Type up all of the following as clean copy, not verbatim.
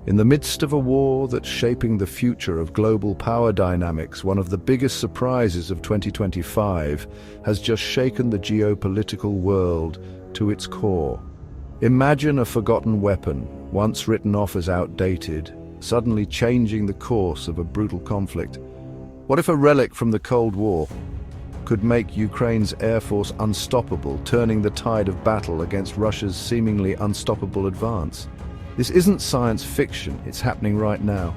In the midst of a war that's shaping the future of global power dynamics, one of the biggest surprises of 2025 has just shaken the geopolitical world to its core. Imagine a forgotten weapon, once written off as outdated, suddenly changing the course of a brutal conflict. What if a relic from the Cold War could make Ukraine's air force unstoppable, turning the tide of battle against Russia's seemingly unstoppable advance? This isn't science fiction, it's happening right now.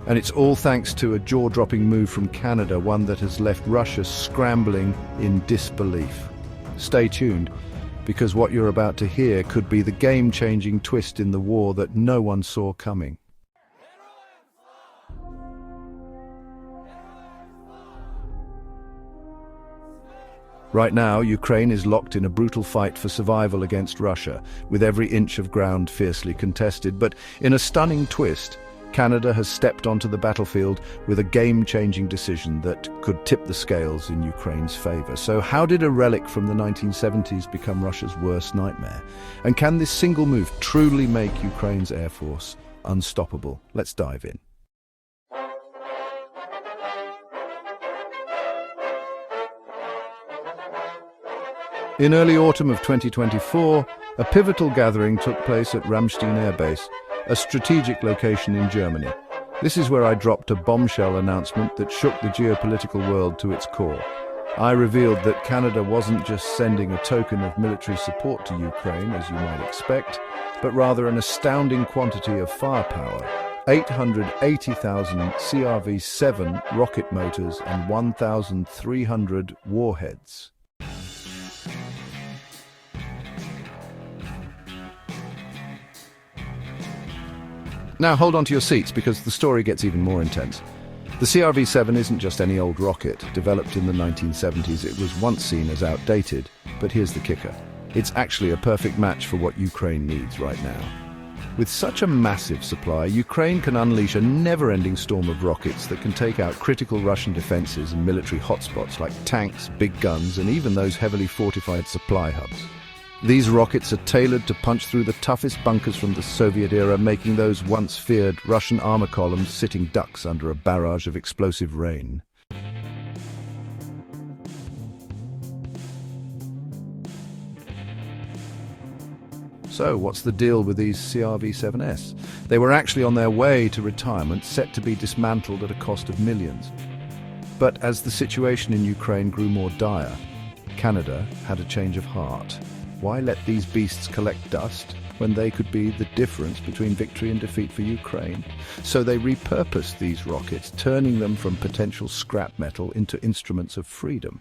And it's all thanks to a jaw-dropping move from Canada, one that has left Russia scrambling in disbelief. Stay tuned, because what you're about to hear could be the game-changing twist in the war that no one saw coming. Right now, Ukraine is locked in a brutal fight for survival against Russia, with every inch of ground fiercely contested. But in a stunning twist, Canada has stepped onto the battlefield with a game-changing decision that could tip the scales in Ukraine's favor. So how did a relic from the 1970s become Russia's worst nightmare? And can this single move truly make Ukraine's air force unstoppable? Let's dive in. In early autumn of 2024, a pivotal gathering took place at Ramstein Air Base, a strategic location in Germany. This is where I dropped a bombshell announcement that shook the geopolitical world to its core. I revealed that Canada wasn't just sending a token of military support to Ukraine, as you might expect, but rather an astounding quantity of firepower: 880,000 CRV-7 rocket motors and 1,300 warheads. Now hold on to your seats, because the story gets even more intense. The CRV-7 isn't just any old rocket. Developed in the 1970s, it was once seen as outdated. But here's the kicker. It's actually a perfect match for what Ukraine needs right now. With such a massive supply, Ukraine can unleash a never-ending storm of rockets that can take out critical Russian defenses and military hotspots like tanks, big guns, and even those heavily fortified supply hubs. These rockets are tailored to punch through the toughest bunkers from the Soviet era, making those once feared Russian armor columns sitting ducks under a barrage of explosive rain. So, what's the deal with these CRV-7S? They were actually on their way to retirement, set to be dismantled at a cost of millions. But as the situation in Ukraine grew more dire, Canada had a change of heart. Why let these beasts collect dust when they could be the difference between victory and defeat for Ukraine? So they repurposed these rockets, turning them from potential scrap metal into instruments of freedom.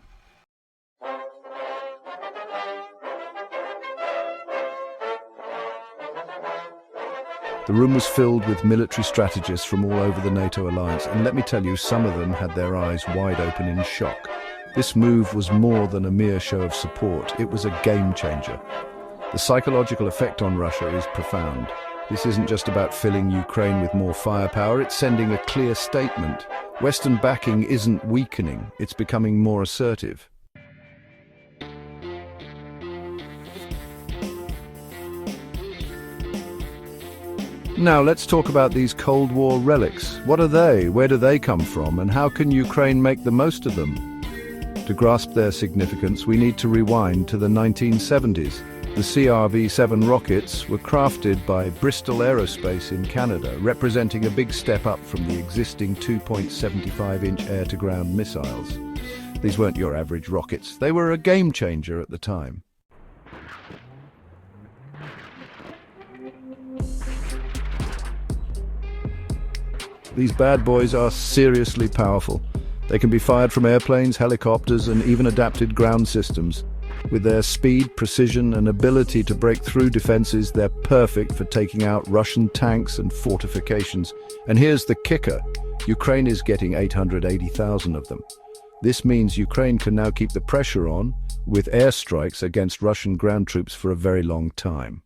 The room was filled with military strategists from all over the NATO alliance, and let me tell you, some of them had their eyes wide open in shock. This move was more than a mere show of support. It was a game changer. The psychological effect on Russia is profound. This isn't just about filling Ukraine with more firepower, it's sending a clear statement. Western backing isn't weakening, it's becoming more assertive. Now let's talk about these Cold War relics. What are they? Where do they come from? And how can Ukraine make the most of them? To grasp their significance, we need to rewind to the 1970s. The CRV-7 rockets were crafted by Bristol Aerospace in Canada, representing a big step up from the existing 2.75-inch air-to-ground missiles. These weren't your average rockets. They were a game changer at the time. These bad boys are seriously powerful. They can be fired from airplanes, helicopters, and even adapted ground systems. With their speed, precision, and ability to break through defenses, they're perfect for taking out Russian tanks and fortifications. And here's the kicker. Ukraine is getting 880,000 of them. This means Ukraine can now keep the pressure on with airstrikes against Russian ground troops for a very long time.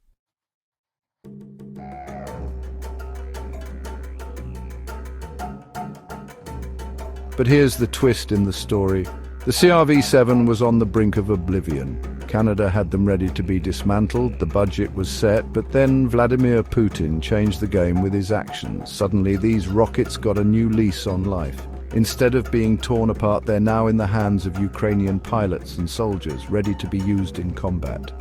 But here's the twist in the story. The CRV-7 was on the brink of oblivion. Canada had them ready to be dismantled, the budget was set, but then Vladimir Putin changed the game with his actions. Suddenly, these rockets got a new lease on life. Instead of being torn apart, they're now in the hands of Ukrainian pilots and soldiers, ready to be used in combat.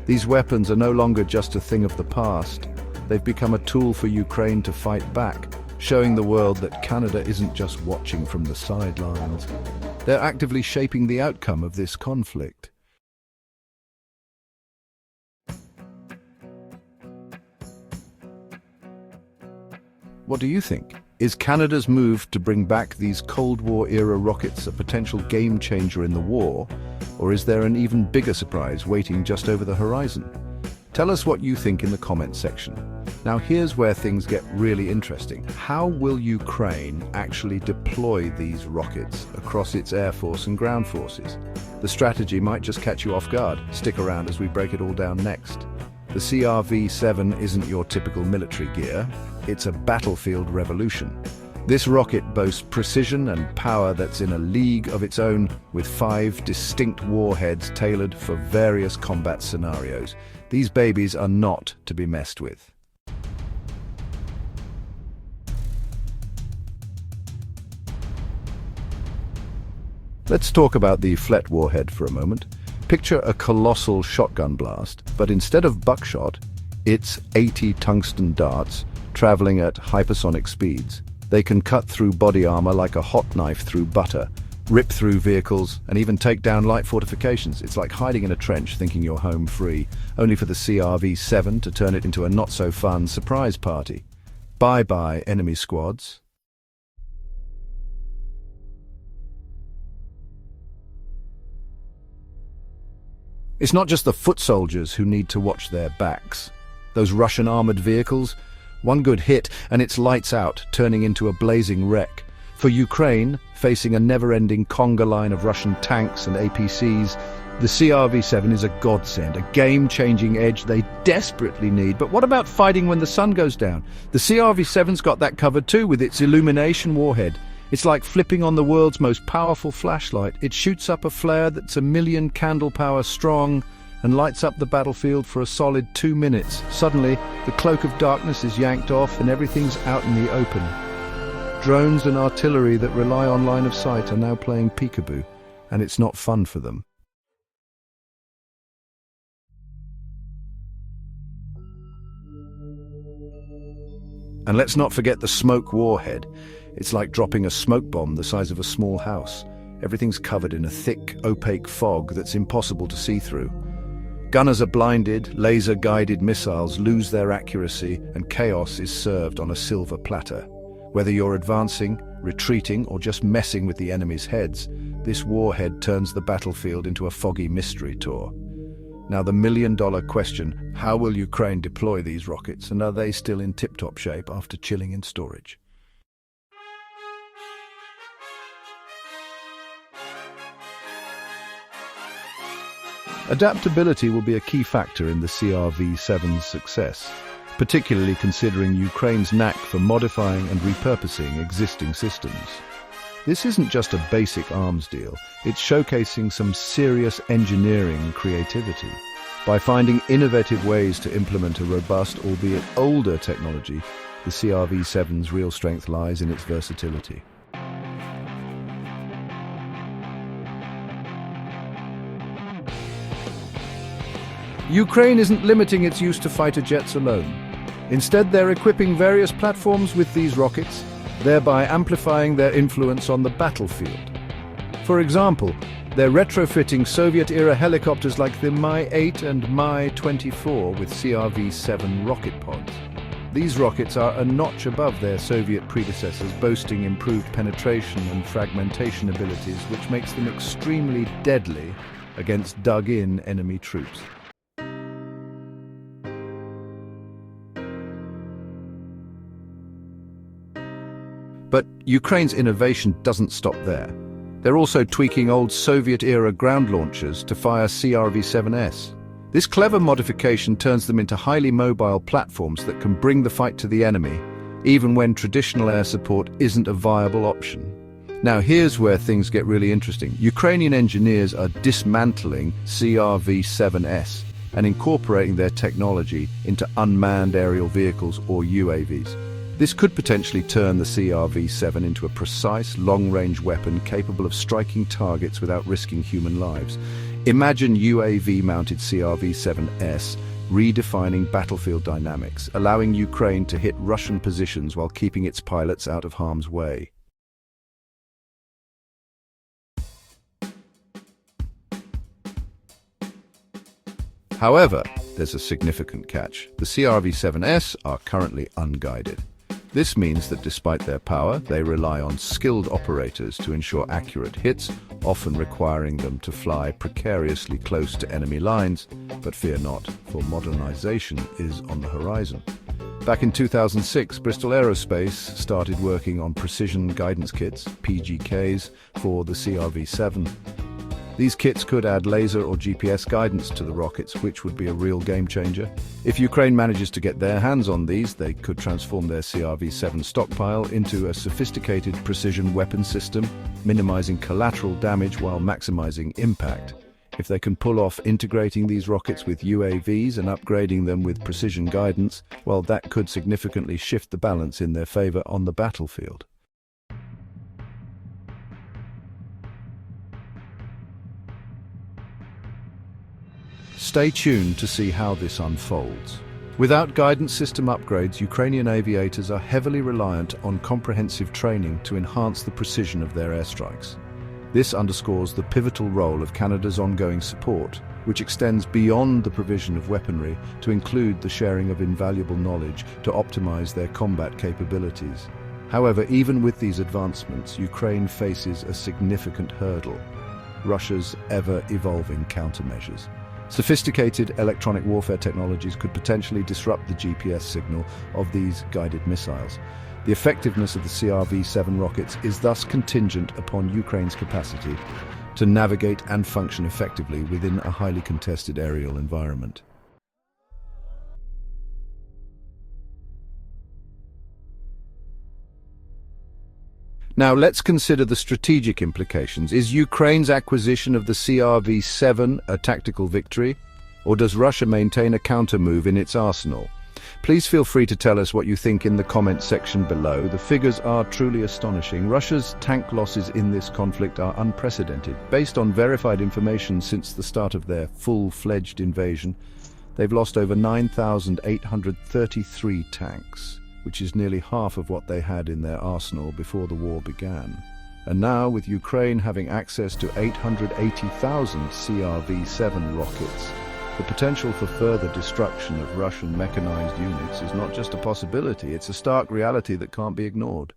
These weapons are no longer just a thing of the past. They've become a tool for Ukraine to fight back, showing the world that Canada isn't just watching from the sidelines. They're actively shaping the outcome of this conflict. What do you think? Is Canada's move to bring back these Cold War-era rockets a potential game-changer in the war, or is there an even bigger surprise waiting just over the horizon? Tell us what you think in the comments section. Now here's where things get really interesting. How will Ukraine actually deploy these rockets across its air force and ground forces? The strategy might just catch you off guard. Stick around as we break it all down next. The CRV-7 isn't your typical military gear. It's a battlefield revolution. This rocket boasts precision and power that's in a league of its own, with 5 distinct warheads tailored for various combat scenarios. These babies are not to be messed with. Let's talk about the Flet warhead for a moment. Picture a colossal shotgun blast, but instead of buckshot, it's 80 tungsten darts traveling at hypersonic speeds. They can cut through body armor like a hot knife through butter, rip through vehicles, and even take down light fortifications. It's like hiding in a trench thinking you're home free, only for the CRV-7 to turn it into a not-so-fun surprise party. Bye-bye, enemy squads. It's not just the foot soldiers who need to watch their backs. Those Russian armored vehicles, one good hit and it's lights out, turning into a blazing wreck. For Ukraine, facing a never-ending conga line of Russian tanks and APCs, the CRV-7 is a godsend, a game-changing edge they desperately need. But what about fighting when the sun goes down? The CRV-7's got that covered too, with its illumination warhead. It's like flipping on the world's most powerful flashlight. It shoots up a flare that's 1,000,000 candle power strong and lights up the battlefield for a solid 2 minutes. Suddenly, the cloak of darkness is yanked off and everything's out in the open. Drones and artillery that rely on line of sight are now playing peekaboo, and it's not fun for them. And let's not forget the smoke warhead. It's like dropping a smoke bomb the size of a small house. Everything's covered in a thick, opaque fog that's impossible to see through. Gunners are blinded, laser-guided missiles lose their accuracy, and chaos is served on a silver platter. Whether you're advancing, retreating, or just messing with the enemy's heads, this warhead turns the battlefield into a foggy mystery tour. Now the million-dollar question, how will Ukraine deploy these rockets, and are they still in tip-top shape after chilling in storage? Adaptability will be a key factor in the CRV-7's success, particularly considering Ukraine's knack for modifying and repurposing existing systems. This isn't just a basic arms deal, it's showcasing some serious engineering and creativity. By finding innovative ways to implement a robust, albeit older technology, the CRV-7's real strength lies in its versatility. Ukraine isn't limiting its use to fighter jets alone. Instead, they're equipping various platforms with these rockets, thereby amplifying their influence on the battlefield. For example, they're retrofitting Soviet-era helicopters like the Mi-8 and Mi-24 with CRV-7 rocket pods. These rockets are a notch above their Soviet predecessors, boasting improved penetration and fragmentation abilities, which makes them extremely deadly against dug-in enemy troops. But Ukraine's innovation doesn't stop there. They're also tweaking old Soviet-era ground launchers to fire CRV-7S. This clever modification turns them into highly mobile platforms that can bring the fight to the enemy, even when traditional air support isn't a viable option. Now here's where things get really interesting. Ukrainian engineers are dismantling CRV-7S and incorporating their technology into unmanned aerial vehicles or UAVs. This could potentially turn the CRV-7 into a precise, long-range weapon capable of striking targets without risking human lives. Imagine UAV-mounted CRV-7S redefining battlefield dynamics, allowing Ukraine to hit Russian positions while keeping its pilots out of harm's way. However, there's a significant catch. The CRV-7S are currently unguided. This means that despite their power, they rely on skilled operators to ensure accurate hits, often requiring them to fly precariously close to enemy lines. But fear not, for modernization is on the horizon. Back in 2006, Bristol Aerospace started working on precision guidance kits, PGKs, for the CRV-7. These kits could add laser or GPS guidance to the rockets, which would be a real game changer. If Ukraine manages to get their hands on these, they could transform their CRV-7 stockpile into a sophisticated precision weapon system, minimizing collateral damage while maximizing impact. If they can pull off integrating these rockets with UAVs and upgrading them with precision guidance, well, that could significantly shift the balance in their favor on the battlefield. Stay tuned to see how this unfolds. Without guidance system upgrades, Ukrainian aviators are heavily reliant on comprehensive training to enhance the precision of their airstrikes. This underscores the pivotal role of Canada's ongoing support, which extends beyond the provision of weaponry to include the sharing of invaluable knowledge to optimize their combat capabilities. However, even with these advancements, Ukraine faces a significant hurdle: Russia's ever-evolving countermeasures. Sophisticated electronic warfare technologies could potentially disrupt the GPS signal of these guided missiles. The effectiveness of the CRV-7 rockets is thus contingent upon Ukraine's capacity to navigate and function effectively within a highly contested aerial environment. Now let's consider the strategic implications. Is Ukraine's acquisition of the CRV-7 a tactical victory, or does Russia maintain a counter-move in its arsenal? Please feel free to tell us what you think in the comment section below. The figures are truly astonishing. Russia's tank losses in this conflict are unprecedented. Based on verified information since the start of their full-fledged invasion, they've lost over 9,833 tanks, which is nearly half of what they had in their arsenal before the war began. And now, with Ukraine having access to 880,000 CRV-7 rockets, the potential for further destruction of Russian mechanized units is not just a possibility, it's a stark reality that can't be ignored.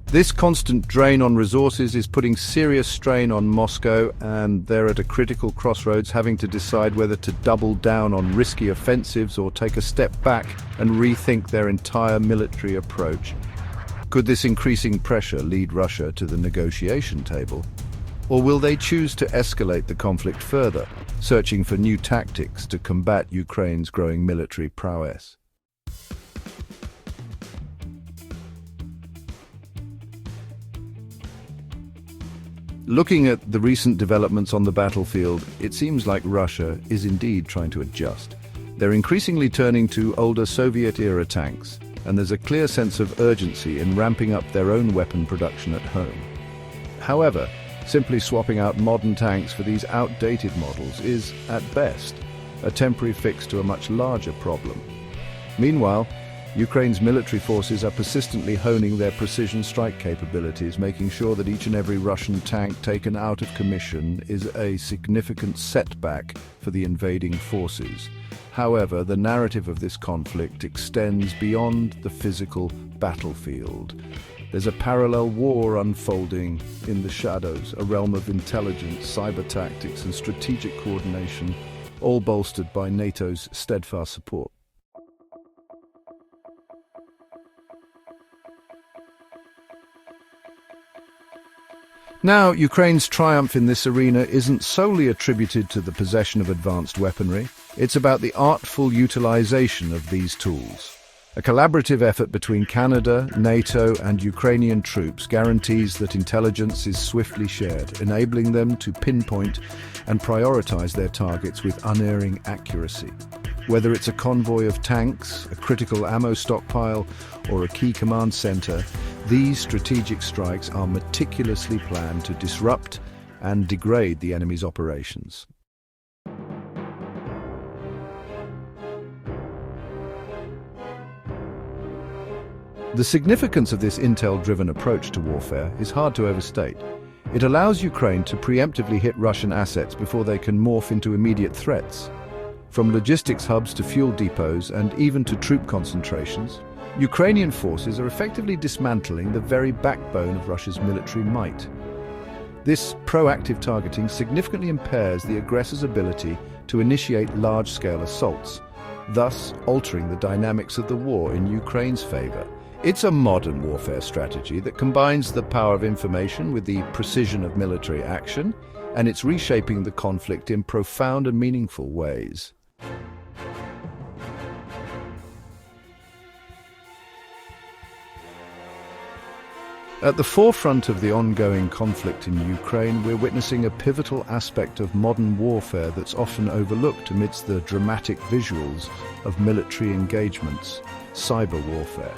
This constant drain on resources is putting serious strain on Moscow, and they're at a critical crossroads, having to decide whether to double down on risky offensives or take a step back and rethink their entire military approach. Could this increasing pressure lead Russia to the negotiation table? Or will they choose to escalate the conflict further, searching for new tactics to combat Ukraine's growing military prowess? Looking at the recent developments on the battlefield, it seems like Russia is indeed trying to adjust. They're increasingly turning to older Soviet-era tanks, and there's a clear sense of urgency in ramping up their own weapon production at home. However, simply swapping out modern tanks for these outdated models is, at best, a temporary fix to a much larger problem. Meanwhile, Ukraine's military forces are persistently honing their precision strike capabilities, making sure that each and every Russian tank taken out of commission is a significant setback for the invading forces. However, the narrative of this conflict extends beyond the physical battlefield. There's a parallel war unfolding in the shadows, a realm of intelligence, cyber tactics, and strategic coordination, all bolstered by NATO's steadfast support. Now, Ukraine's triumph in this arena isn't solely attributed to the possession of advanced weaponry. It's about the artful utilization of these tools. A collaborative effort between Canada, NATO, and Ukrainian troops guarantees that intelligence is swiftly shared, enabling them to pinpoint and prioritize their targets with unerring accuracy. Whether it's a convoy of tanks, a critical ammo stockpile, or a key command center, these strategic strikes are meticulously planned to disrupt and degrade the enemy's operations. The significance of this intel-driven approach to warfare is hard to overstate. It allows Ukraine to preemptively hit Russian assets before they can morph into immediate threats. From logistics hubs to fuel depots and even to troop concentrations, Ukrainian forces are effectively dismantling the very backbone of Russia's military might. This proactive targeting significantly impairs the aggressor's ability to initiate large-scale assaults, thus altering the dynamics of the war in Ukraine's favor. It's a modern warfare strategy that combines the power of information with the precision of military action, and it's reshaping the conflict in profound and meaningful ways. At the forefront of the ongoing conflict in Ukraine, we're witnessing a pivotal aspect of modern warfare that's often overlooked amidst the dramatic visuals of military engagements: cyber warfare.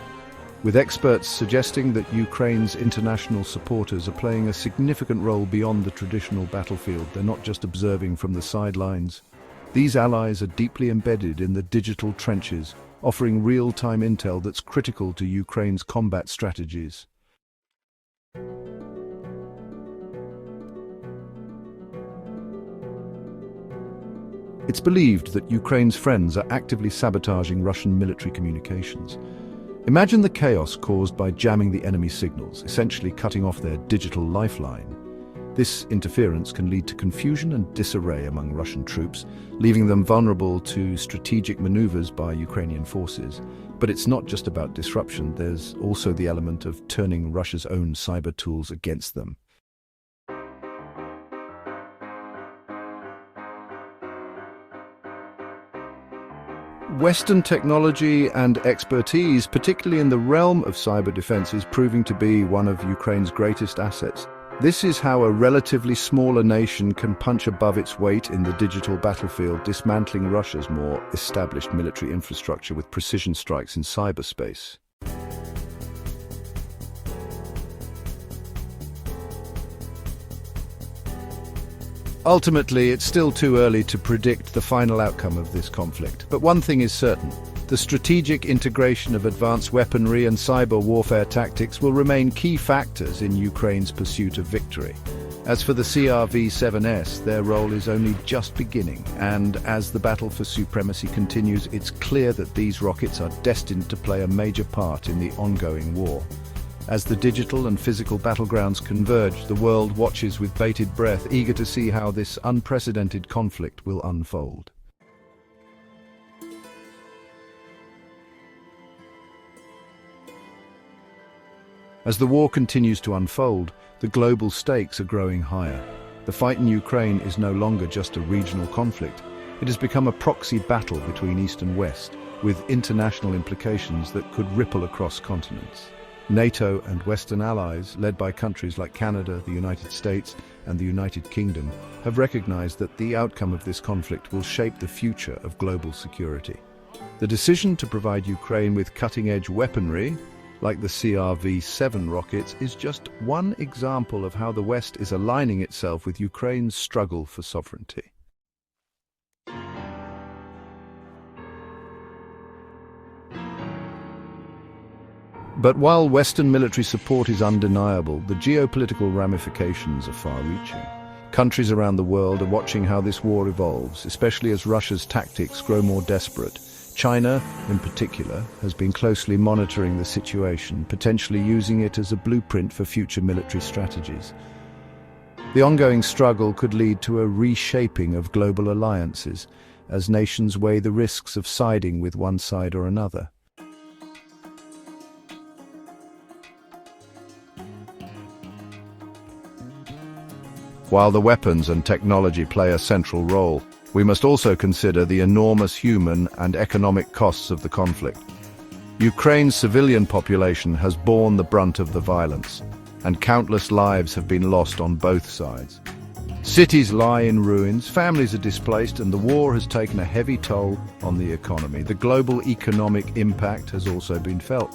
With experts suggesting that Ukraine's international supporters are playing a significant role beyond the traditional battlefield. They're not just observing from the sidelines. These allies are deeply embedded in the digital trenches, offering real-time intel that's critical to Ukraine's combat strategies. It's believed that Ukraine's friends are actively sabotaging Russian military communications. Imagine the chaos caused by jamming the enemy signals, essentially cutting off their digital lifeline. This interference can lead to confusion and disarray among Russian troops, leaving them vulnerable to strategic maneuvers by Ukrainian forces. But it's not just about disruption, there's also the element of turning Russia's own cyber tools against them. Western technology and expertise, particularly in the realm of cyber defense, is proving to be one of Ukraine's greatest assets. This is how a relatively smaller nation can punch above its weight in the digital battlefield, dismantling Russia's more established military infrastructure with precision strikes in cyberspace. Ultimately, it's still too early to predict the final outcome of this conflict. But one thing is certain: the strategic integration of advanced weaponry and cyber warfare tactics will remain key factors in Ukraine's pursuit of victory. As for the CRV-7S, their role is only just beginning, and as the battle for supremacy continues, it's clear that these rockets are destined to play a major part in the ongoing war. As the digital and physical battlegrounds converge, the world watches with bated breath, eager to see how this unprecedented conflict will unfold. As the war continues to unfold, the global stakes are growing higher. The fight in Ukraine is no longer just a regional conflict. It has become a proxy battle between East and West, with international implications that could ripple across continents. NATO and Western allies, led by countries like Canada, the United States, and the United Kingdom, have recognized that the outcome of this conflict will shape the future of global security. The decision to provide Ukraine with cutting-edge weaponry, like the CRV-7 rockets, is just one example of how the West is aligning itself with Ukraine's struggle for sovereignty. But while Western military support is undeniable, the geopolitical ramifications are far-reaching. Countries around the world are watching how this war evolves, especially as Russia's tactics grow more desperate. China, in particular, has been closely monitoring the situation, potentially using it as a blueprint for future military strategies. The ongoing struggle could lead to a reshaping of global alliances, as nations weigh the risks of siding with one side or another. While the weapons and technology play a central role, We must also consider the enormous human and economic costs of the conflict. Ukraine's civilian population has borne the brunt of the violence, and countless lives have been lost on both sides. Cities lie in ruins, families are displaced, and the war has taken a heavy toll on the economy. The global economic impact has also been felt.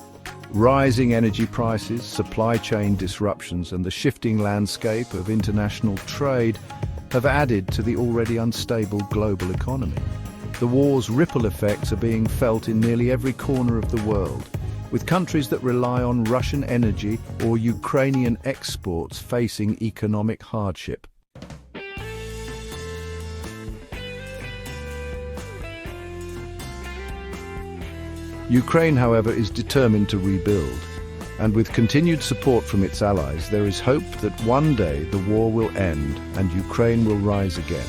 Rising energy prices, supply chain disruptions, and the shifting landscape of international trade have added to the already unstable global economy. The war's ripple effects are being felt in nearly every corner of the world, with countries that rely on Russian energy or Ukrainian exports facing economic hardship. Ukraine, however, is determined to rebuild, and with continued support from its allies, there is hope that one day the war will end and Ukraine will rise again,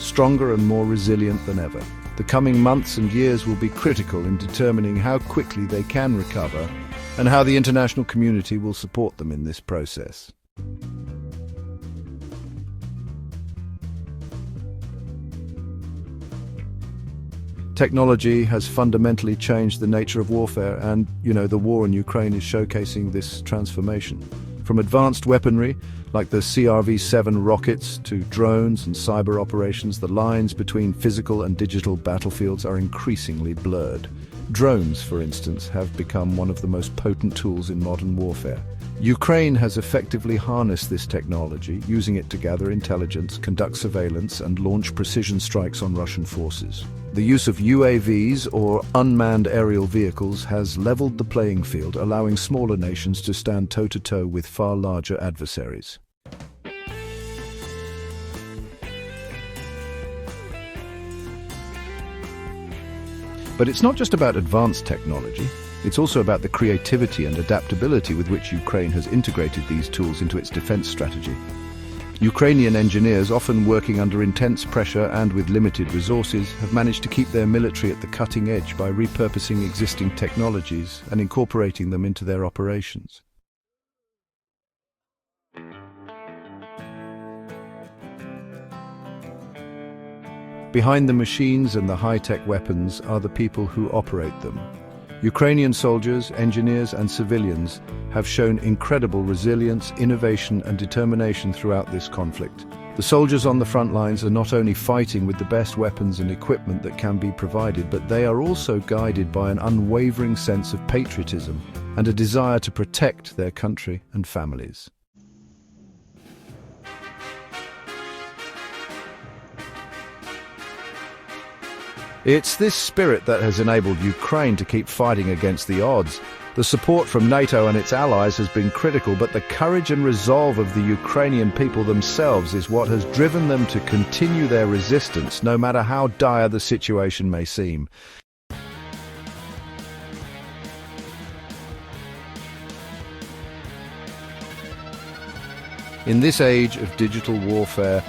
stronger and more resilient than ever. The coming months and years will be critical in determining how quickly they can recover and how the international community will support them in this process. Technology has fundamentally changed the nature of warfare, and, the war in Ukraine is showcasing this transformation. From advanced weaponry, like the CRV-7 rockets, to drones and cyber operations, the lines between physical and digital battlefields are increasingly blurred. Drones, for instance, have become one of the most potent tools in modern warfare. Ukraine has effectively harnessed this technology, using it to gather intelligence, conduct surveillance, and launch precision strikes on Russian forces. The use of UAVs, or unmanned aerial vehicles, has leveled the playing field, allowing smaller nations to stand toe-to-toe with far larger adversaries. But it's not just about advanced technology. It's also about the creativity and adaptability with which Ukraine has integrated these tools into its defense strategy. Ukrainian engineers, often working under intense pressure and with limited resources, have managed to keep their military at the cutting edge by repurposing existing technologies and incorporating them into their operations. Behind the machines and the high-tech weapons are the people who operate them. Ukrainian soldiers, engineers, and civilians have shown incredible resilience, innovation, and determination throughout this conflict. The soldiers on the front lines are not only fighting with the best weapons and equipment that can be provided, but they are also guided by an unwavering sense of patriotism and a desire to protect their country and families. It's this spirit that has enabled Ukraine to keep fighting against the odds. The support from NATO and its allies has been critical, but the courage and resolve of the Ukrainian people themselves is what has driven them to continue their resistance, no matter how dire the situation may seem. In this age of digital warfare,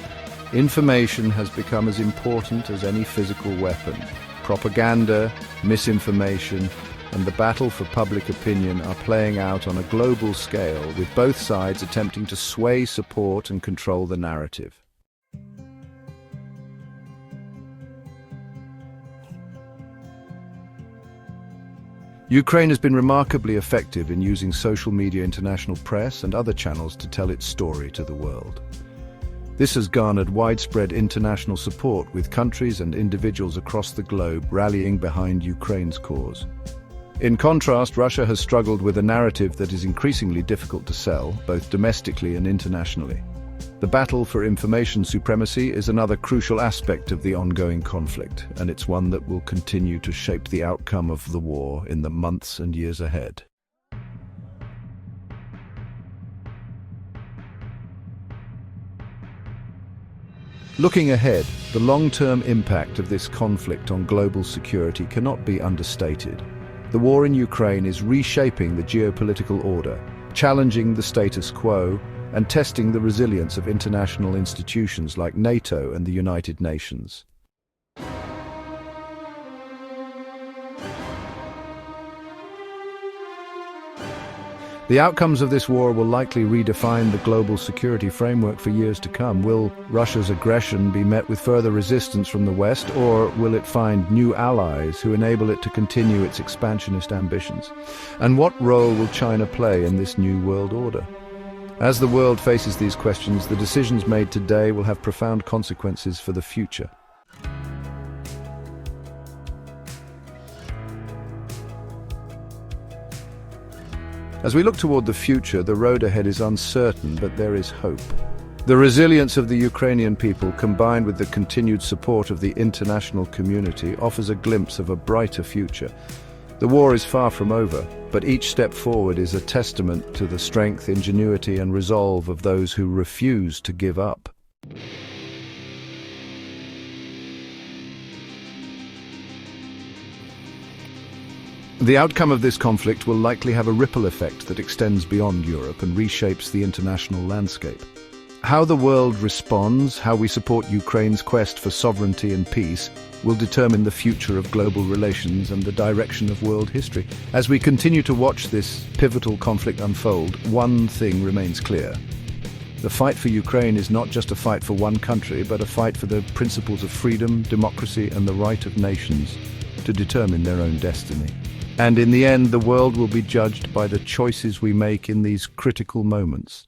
information has become as important as any physical weapon. Propaganda, misinformation, and the battle for public opinion are playing out on a global scale, with both sides attempting to sway support and control the narrative. Ukraine has been remarkably effective in using social media, international press, and other channels to tell its story to the world. This has garnered widespread international support, with countries and individuals across the globe rallying behind Ukraine's cause. In contrast, Russia has struggled with a narrative that is increasingly difficult to sell, both domestically and internationally. The battle for information supremacy is another crucial aspect of the ongoing conflict, and it's one that will continue to shape the outcome of the war in the months and years ahead. Looking ahead, the long-term impact of this conflict on global security cannot be understated. The war in Ukraine is reshaping the geopolitical order, challenging the status quo, and testing the resilience of international institutions like NATO and the United Nations. The outcomes of this war will likely redefine the global security framework for years to come. Will Russia's aggression be met with further resistance from the West, or will it find new allies who enable it to continue its expansionist ambitions? And what role will China play in this new world order? As the world faces these questions, the decisions made today will have profound consequences for the future. As we look toward the future, the road ahead is uncertain, but there is hope. The resilience of the Ukrainian people, combined with the continued support of the international community, offers a glimpse of a brighter future. The war is far from over, but each step forward is a testament to the strength, ingenuity, and resolve of those who refuse to give up. The outcome of this conflict will likely have a ripple effect that extends beyond Europe and reshapes the international landscape. How the world responds, how we support Ukraine's quest for sovereignty and peace, will determine the future of global relations and the direction of world history. As we continue to watch this pivotal conflict unfold, one thing remains clear. The fight for Ukraine is not just a fight for one country, but a fight for the principles of freedom, democracy, and the right of nations to determine their own destiny. And in the end, the world will be judged by the choices we make in these critical moments.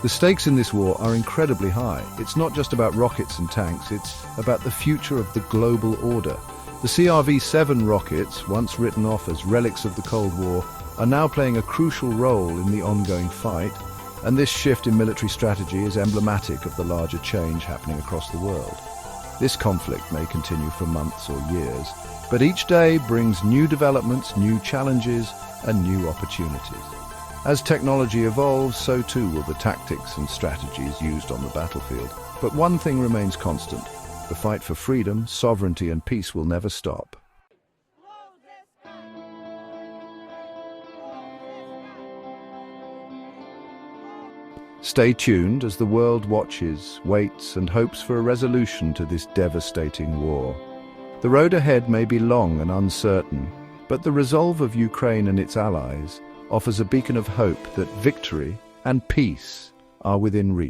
The stakes in this war are incredibly high. It's not just about rockets and tanks, it's about the future of the global order. The CRV-7 rockets, once written off as relics of the Cold War, are now playing a crucial role in the ongoing fight. And this shift in military strategy is emblematic of the larger change happening across the world. This conflict may continue for months or years, but each day brings new developments, new challenges, and new opportunities. As technology evolves, so too will the tactics and strategies used on the battlefield. But one thing remains constant: the fight for freedom, sovereignty, and peace will never stop. Stay tuned as the world watches, waits, and hopes for a resolution to this devastating war. The road ahead may be long and uncertain, but the resolve of Ukraine and its allies offers a beacon of hope that victory and peace are within reach.